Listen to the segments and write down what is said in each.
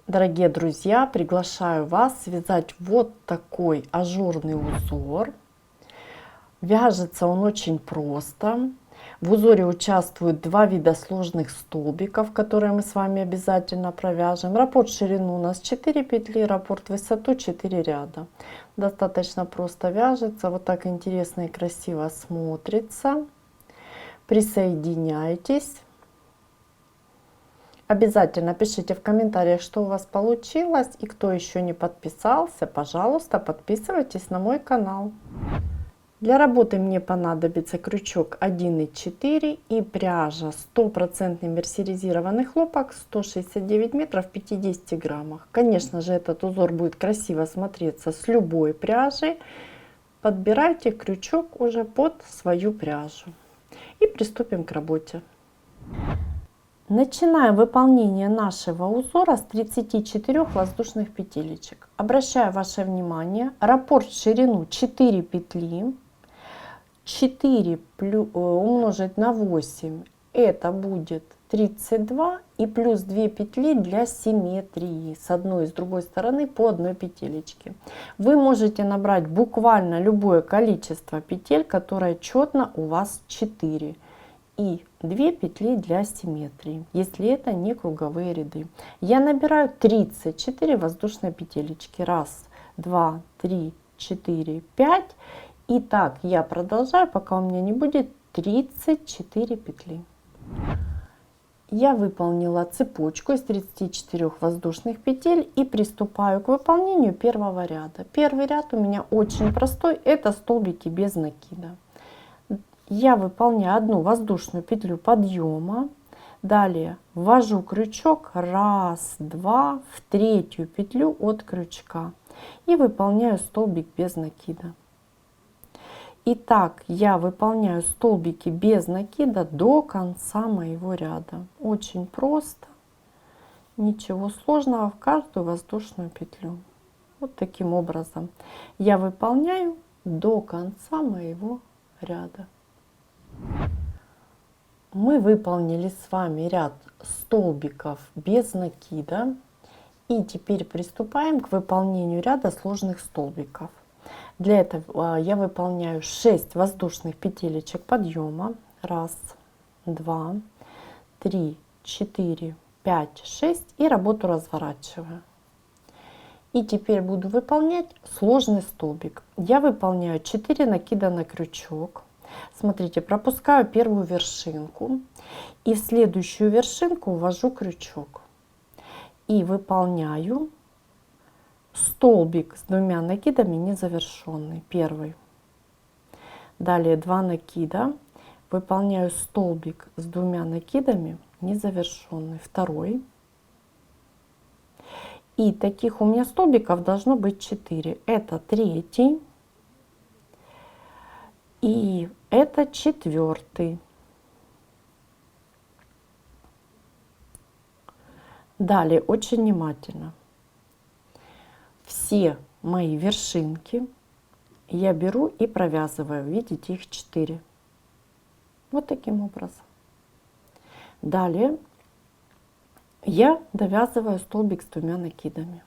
Дорогие друзья, приглашаю вас связать вот такой ажурный узор. Вяжется он очень просто. В узоре участвуют два вида сложных столбиков, которые мы с вами обязательно провяжем. Раппорт ширину у нас 4 петли, раппорт высоту 4 ряда. Достаточно просто вяжется, вот так интересно и красиво смотрится. Присоединяйтесь. Обязательно пишите в комментариях, что у вас получилось. И кто еще не подписался, пожалуйста, подписывайтесь на мой канал. Для работы мне понадобится крючок 1,4 и пряжа 100% мерсеризированный хлопок 169 метров 50 граммах. Конечно же, этот узор будет красиво смотреться с любой пряжей. Подбирайте крючок уже под свою пряжу. И приступим к работе. Начинаем выполнение нашего узора с 34 воздушных петелечек. Обращаю ваше внимание, раппорт в ширину 4 петли. 4 умножить на 8 это будет 32 и плюс 2 петли для симметрии с одной и с другой стороны по одной петелечке. Вы можете набрать буквально любое количество петель, которое четно у вас 4 и 2 петли для симметрии, если это не круговые ряды. Я набираю 34 воздушные петелечки. 1, 2, 3, 4, 5. И так я продолжаю, пока у меня не будет 34 петли. Я выполнила цепочку из 34 воздушных петель и приступаю к выполнению первого ряда. Первый ряд у меня очень простой, это столбики без накида. Я выполняю одну воздушную петлю подъема, далее ввожу крючок 1, 2 в третью петлю от крючка и выполняю столбик без накида. Итак, я выполняю столбики без накида до конца моего ряда. Очень просто, ничего сложного в каждую воздушную петлю. Вот таким образом я выполняю до конца моего ряда. Мы выполнили с вами ряд столбиков без накида. И теперь приступаем к выполнению ряда сложных столбиков. Для этого я выполняю 6 воздушных петелечек подъема. 1, 2, 3, 4, 5, 6 и работу разворачиваю. И теперь буду выполнять сложный столбик. Я выполняю 4 накида на крючок. Смотрите, пропускаю первую вершинку и в следующую вершинку ввожу крючок. И выполняю столбик с 2 накидами незавершенный. Первый. Далее 2 накида. Выполняю столбик с 2 накидами незавершенный. Второй. И таких у меня столбиков должно быть 4. Это третий. И это четвертый. Далее очень внимательно. Все мои вершинки я беру и провязываю. Видите, их 4. Вот таким образом. Далее я довязываю столбик с 2 накидами.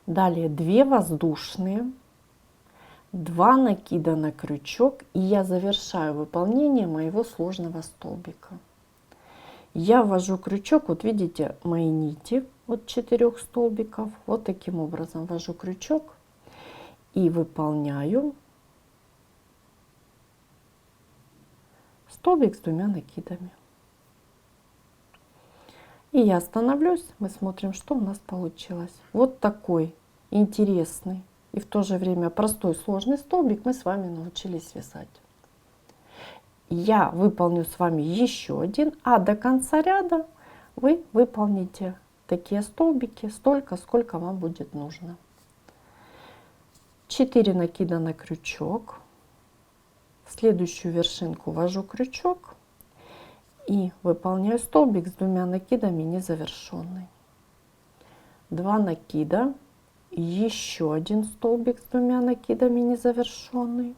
Далее 2 воздушные, 2 накида на крючок, и я завершаю выполнение моего сложного столбика. Я ввожу крючок, вот видите мои нити от 4 столбиков, вот таким образом ввожу крючок и выполняю столбик с 2 накидами. И я остановлюсь, мы смотрим, что у нас получилось. Вот такой интересный и в то же время простой сложный столбик мы с вами научились вязать. Я выполню с вами еще один, а до конца ряда вы выполните такие столбики столько, сколько вам будет нужно. 4 накида на крючок, в следующую вершинку ввожу крючок и выполняю столбик с 2 накидами незавершенный. 2 накида, еще один столбик с 2 накидами незавершенный.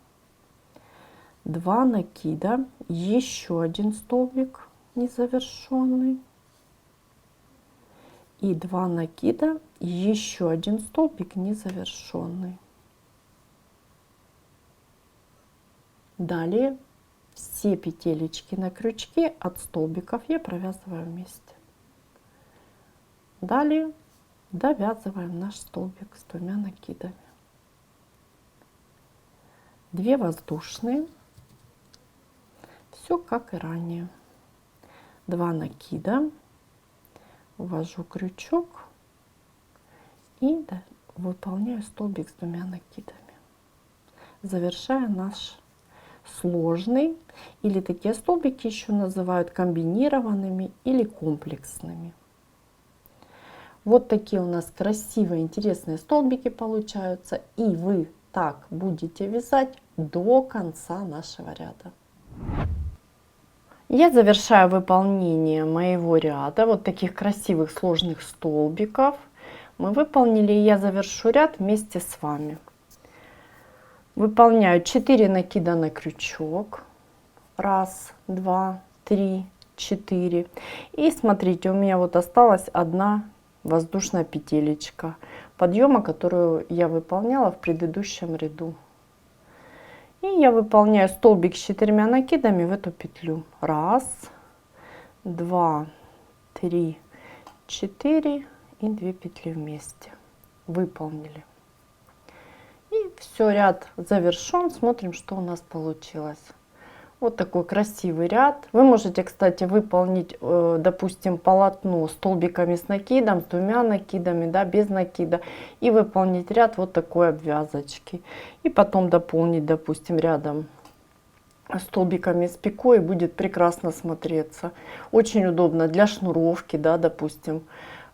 2 накида, еще один столбик незавершенный. и 2 накида, и еще один столбик незавершенный. Далее все петелечки на крючке от столбиков я провязываю вместе. Далее довязываем наш столбик с 2 накидами. 2 воздушные, все как и ранее. 2 накида, ввожу крючок и выполняю столбик с 2 накидами, завершая наш сложный, или такие столбики еще называют комбинированными или комплексными. Вот такие у нас красивые, интересные столбики получаются, и вы так будете вязать до конца нашего ряда. Я завершаю выполнение моего ряда вот таких красивых сложных столбиков. Мы выполнили, и я завершу ряд вместе с вами. Выполняю 4 накида на крючок. 1, 2, 3, 4. И смотрите, у меня вот осталась одна воздушная петелечка подъема, которую я выполняла в предыдущем ряду. И я выполняю столбик с 4 накидами в эту петлю. 1, 2, 3, 4 и 2 петли вместе. Выполнили. И все, ряд завершен. Смотрим, что у нас получилось. Вот такой красивый ряд. Вы можете, кстати, выполнить, допустим, полотно столбиками с накидом, с 2 накидами, да, без накида. И выполнить ряд вот такой обвязочки. И потом дополнить, допустим, рядом столбиками с пикой. Будет прекрасно смотреться. Очень удобно для шнуровки, да, допустим,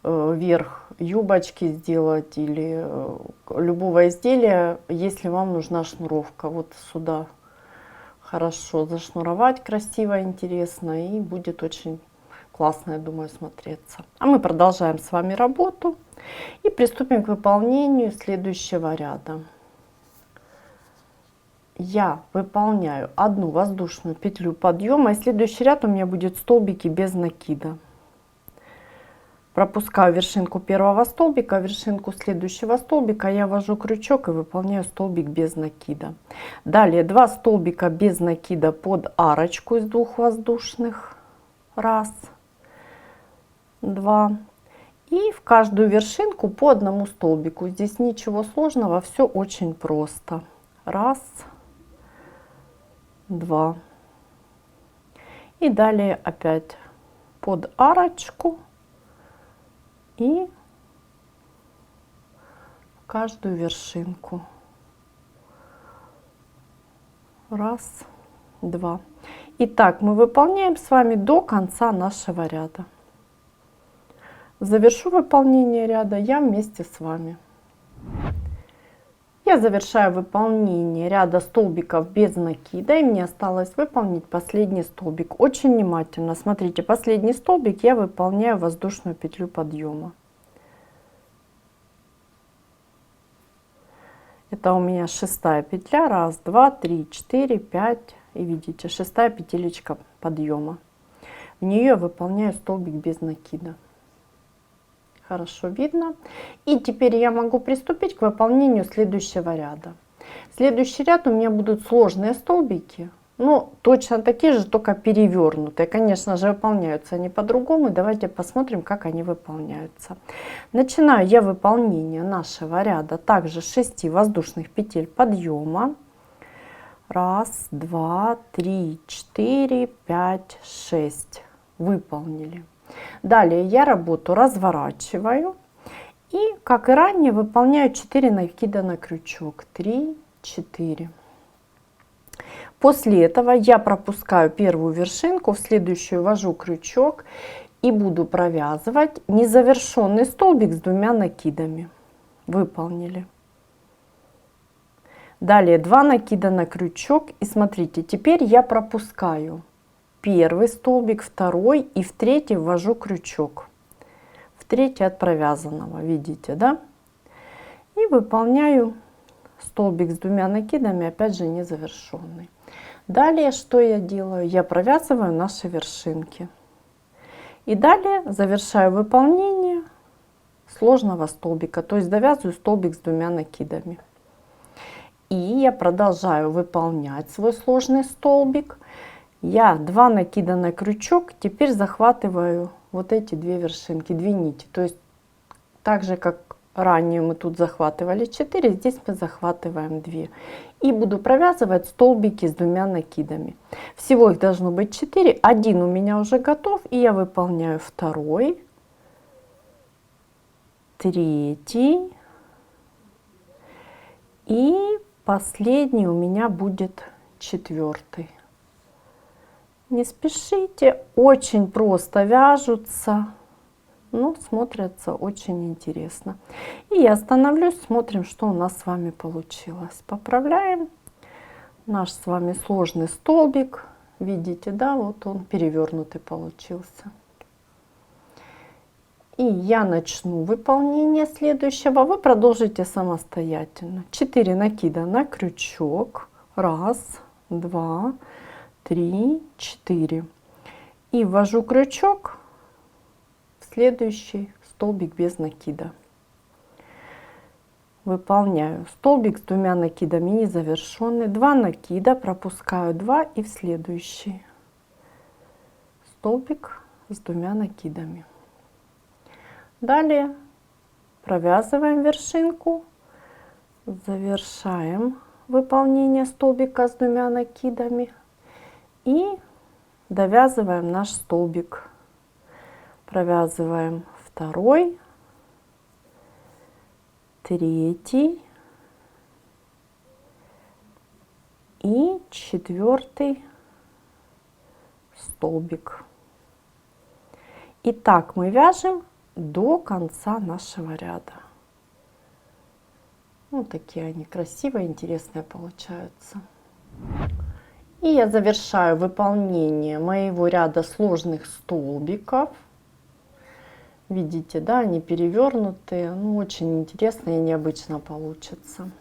верх юбочки сделать или любого изделия, если вам нужна шнуровка. Вот сюда хорошо зашнуровать, красиво, интересно, и будет очень классно, я думаю, смотреться. А мы продолжаем с вами работу и приступим к выполнению следующего ряда. Я выполняю 1 воздушную петлю подъема, и следующий ряд у меня будет столбики без накида. Пропускаю вершинку первого столбика, вершинку следующего столбика, я ввожу крючок и выполняю столбик без накида. Далее 2 столбика без накида под арочку из 2 воздушных. 1, 2. И в каждую вершинку по 1 столбику. Здесь ничего сложного, все очень просто. 1, 2. И далее опять под арочку. И в каждую вершинку. 1, 2. Итак, мы выполняем с вами до конца нашего ряда. Завершу выполнение ряда я вместе с вами. Я завершаю выполнение ряда столбиков без накида, и мне осталось выполнить последний столбик. Очень внимательно смотрите, последний столбик я выполняю воздушную петлю подъема. Это у меня 6-я петля. 1, 2, 3, 4, 5. И видите, 6-я петелечка подъема. В нее я выполняю столбик без накида. Хорошо видно. И теперь я могу приступить к выполнению следующего ряда. Следующий ряд у меня будут сложные столбики. Ну, точно такие же, только перевернутые. Конечно же, выполняются они по-другому. Давайте посмотрим, как они выполняются. Начинаю я выполнение нашего ряда также с 6 воздушных петель подъема. 1, 2, 3, 4, 5, 6. Выполнили. Далее я работу разворачиваю и, как и ранее, выполняю 4 накида на крючок. 3, 4. После этого я пропускаю первую вершинку, в следующую ввожу крючок и буду провязывать незавершенный столбик с 2 накидами. Выполнили. Далее 2 накида на крючок, и смотрите, теперь я пропускаю первый столбик, второй, и в третий ввожу крючок. В третий от провязанного, видите, да? И выполняю столбик с 2 накидами, опять же незавершенный. Далее что я делаю? Я провязываю наши вершинки. И далее завершаю выполнение сложного столбика, то есть довязываю столбик с 2 накидами. И я продолжаю выполнять свой сложный столбик. Я 2 накида на крючок, теперь захватываю вот эти 2 вершинки, 2 нити. То есть так же, как ранее мы тут захватывали 4, здесь мы захватываем 2. И буду провязывать столбики с 2 накидами. Всего их должно быть 4. Один у меня уже готов, и я выполняю второй, третий и последний у меня будет 4. Не спешите, очень просто вяжутся, но смотрятся очень интересно. И я остановлюсь, смотрим, что у нас с вами получилось. Поправляем наш с вами сложный столбик. Видите, да, вот он перевернутый получился. И я начну выполнение следующего. Вы продолжите самостоятельно. 4 накида на крючок. 1, 2, 3, 4. И ввожу крючок в следующий столбик без накида. Выполняю столбик с 2 накидами незавершенный. 2 накида, пропускаю 2 и в следующий столбик с 2 накидами. Далее провязываем вершинку, завершаем выполнение столбика с 2 накидами и довязываем наш столбик. Провязываем второй, третий и 4 столбик. И так мы вяжем до конца нашего ряда. Вот такие они красивые, интересные получаются. И я завершаю выполнение моего ряда сложных столбиков. Видите, да, они перевернутые, ну, очень интересно и необычно получится.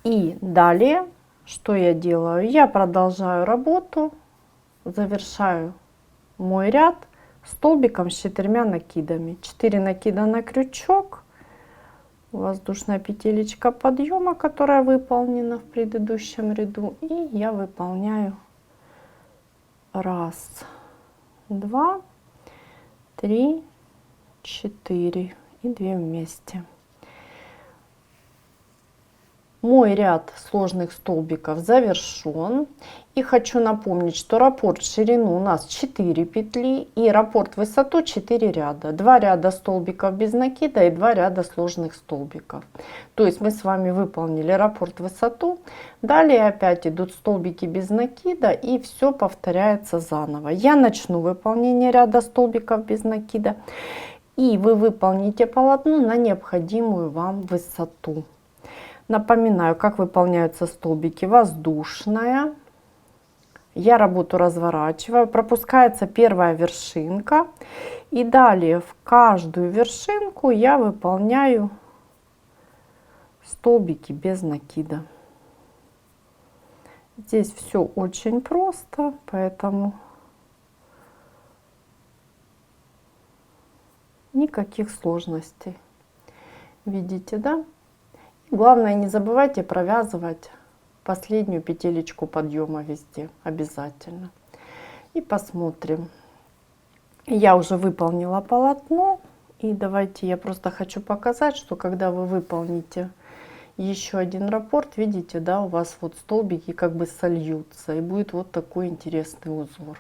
И далее, что я делаю? Я продолжаю работу, завершаю мой ряд столбиком с 4 накидами. 4 накида на крючок, воздушная петелечка подъема, которая выполнена в предыдущем ряду, и я выполняю 1, 2, 3, 4 и 2 вместе. Мой ряд сложных столбиков завершен. И хочу напомнить, что раппорт в ширину у нас 4 петли и раппорт в высоту 4 ряда. 2 ряда столбиков без накида и 2 ряда сложных столбиков. То есть мы с вами выполнили раппорт в высоту. Далее опять идут столбики без накида и все повторяется заново. Я начну выполнение ряда столбиков без накида. И вы выполните полотно на необходимую вам высоту. Напоминаю, как выполняются столбики. Воздушная. Я работу разворачиваю. Пропускается первая вершинка. И далее в каждую вершинку я выполняю столбики без накида. Здесь все очень просто, поэтому никаких сложностей. Видите, да? Главное, не забывайте провязывать последнюю петелечку подъема везде обязательно. И посмотрим. Я уже выполнила полотно. И давайте я просто хочу показать, что когда вы выполните еще один раппорт, видите, да, у вас вот столбики как бы сольются. И будет вот такой интересный узор.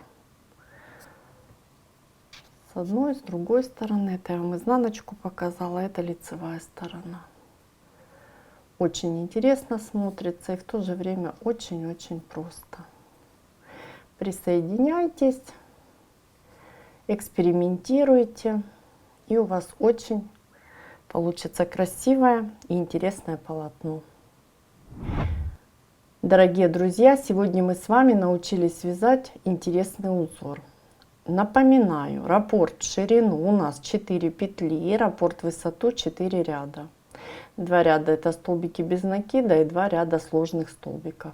С одной, с другой стороны. Это я вам изнаночку показала, это лицевая сторона. Очень интересно смотрится и в то же время очень-очень просто. Присоединяйтесь, экспериментируйте, и у вас очень получится красивое и интересное полотно. Дорогие друзья, сегодня мы с вами научились вязать интересный узор. Напоминаю, раппорт в ширину у нас 4 петли и раппорт в высоту 4 ряда. 2 ряда это столбики без накида и 2 ряда сложных столбиков.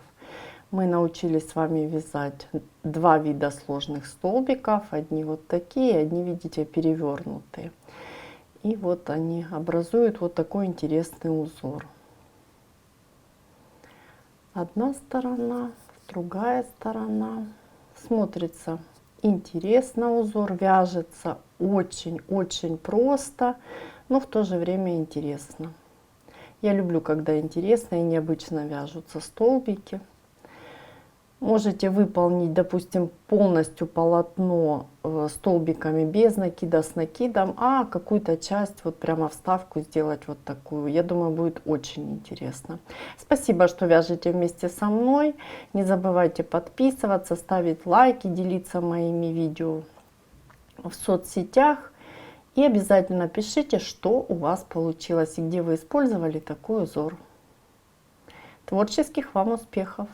Мы научились с вами вязать 2 вида сложных столбиков. Одни вот такие, одни, видите, перевернутые. И вот они образуют вот такой интересный узор. Одна сторона, другая сторона. Смотрится интересно узор, вяжется очень-очень просто, но в то же время интересно. Я люблю, когда интересно и необычно вяжутся столбики. Можете выполнить, допустим, полностью полотно столбиками без накида, с накидом, а какую-то часть вот прямо вставку сделать вот такую. Я думаю, будет очень интересно. Спасибо, что вяжете вместе со мной. Не забывайте подписываться, ставить лайки, делиться моими видео в соцсетях. И обязательно пишите, что у вас получилось и где вы использовали такой узор. Творческих вам успехов!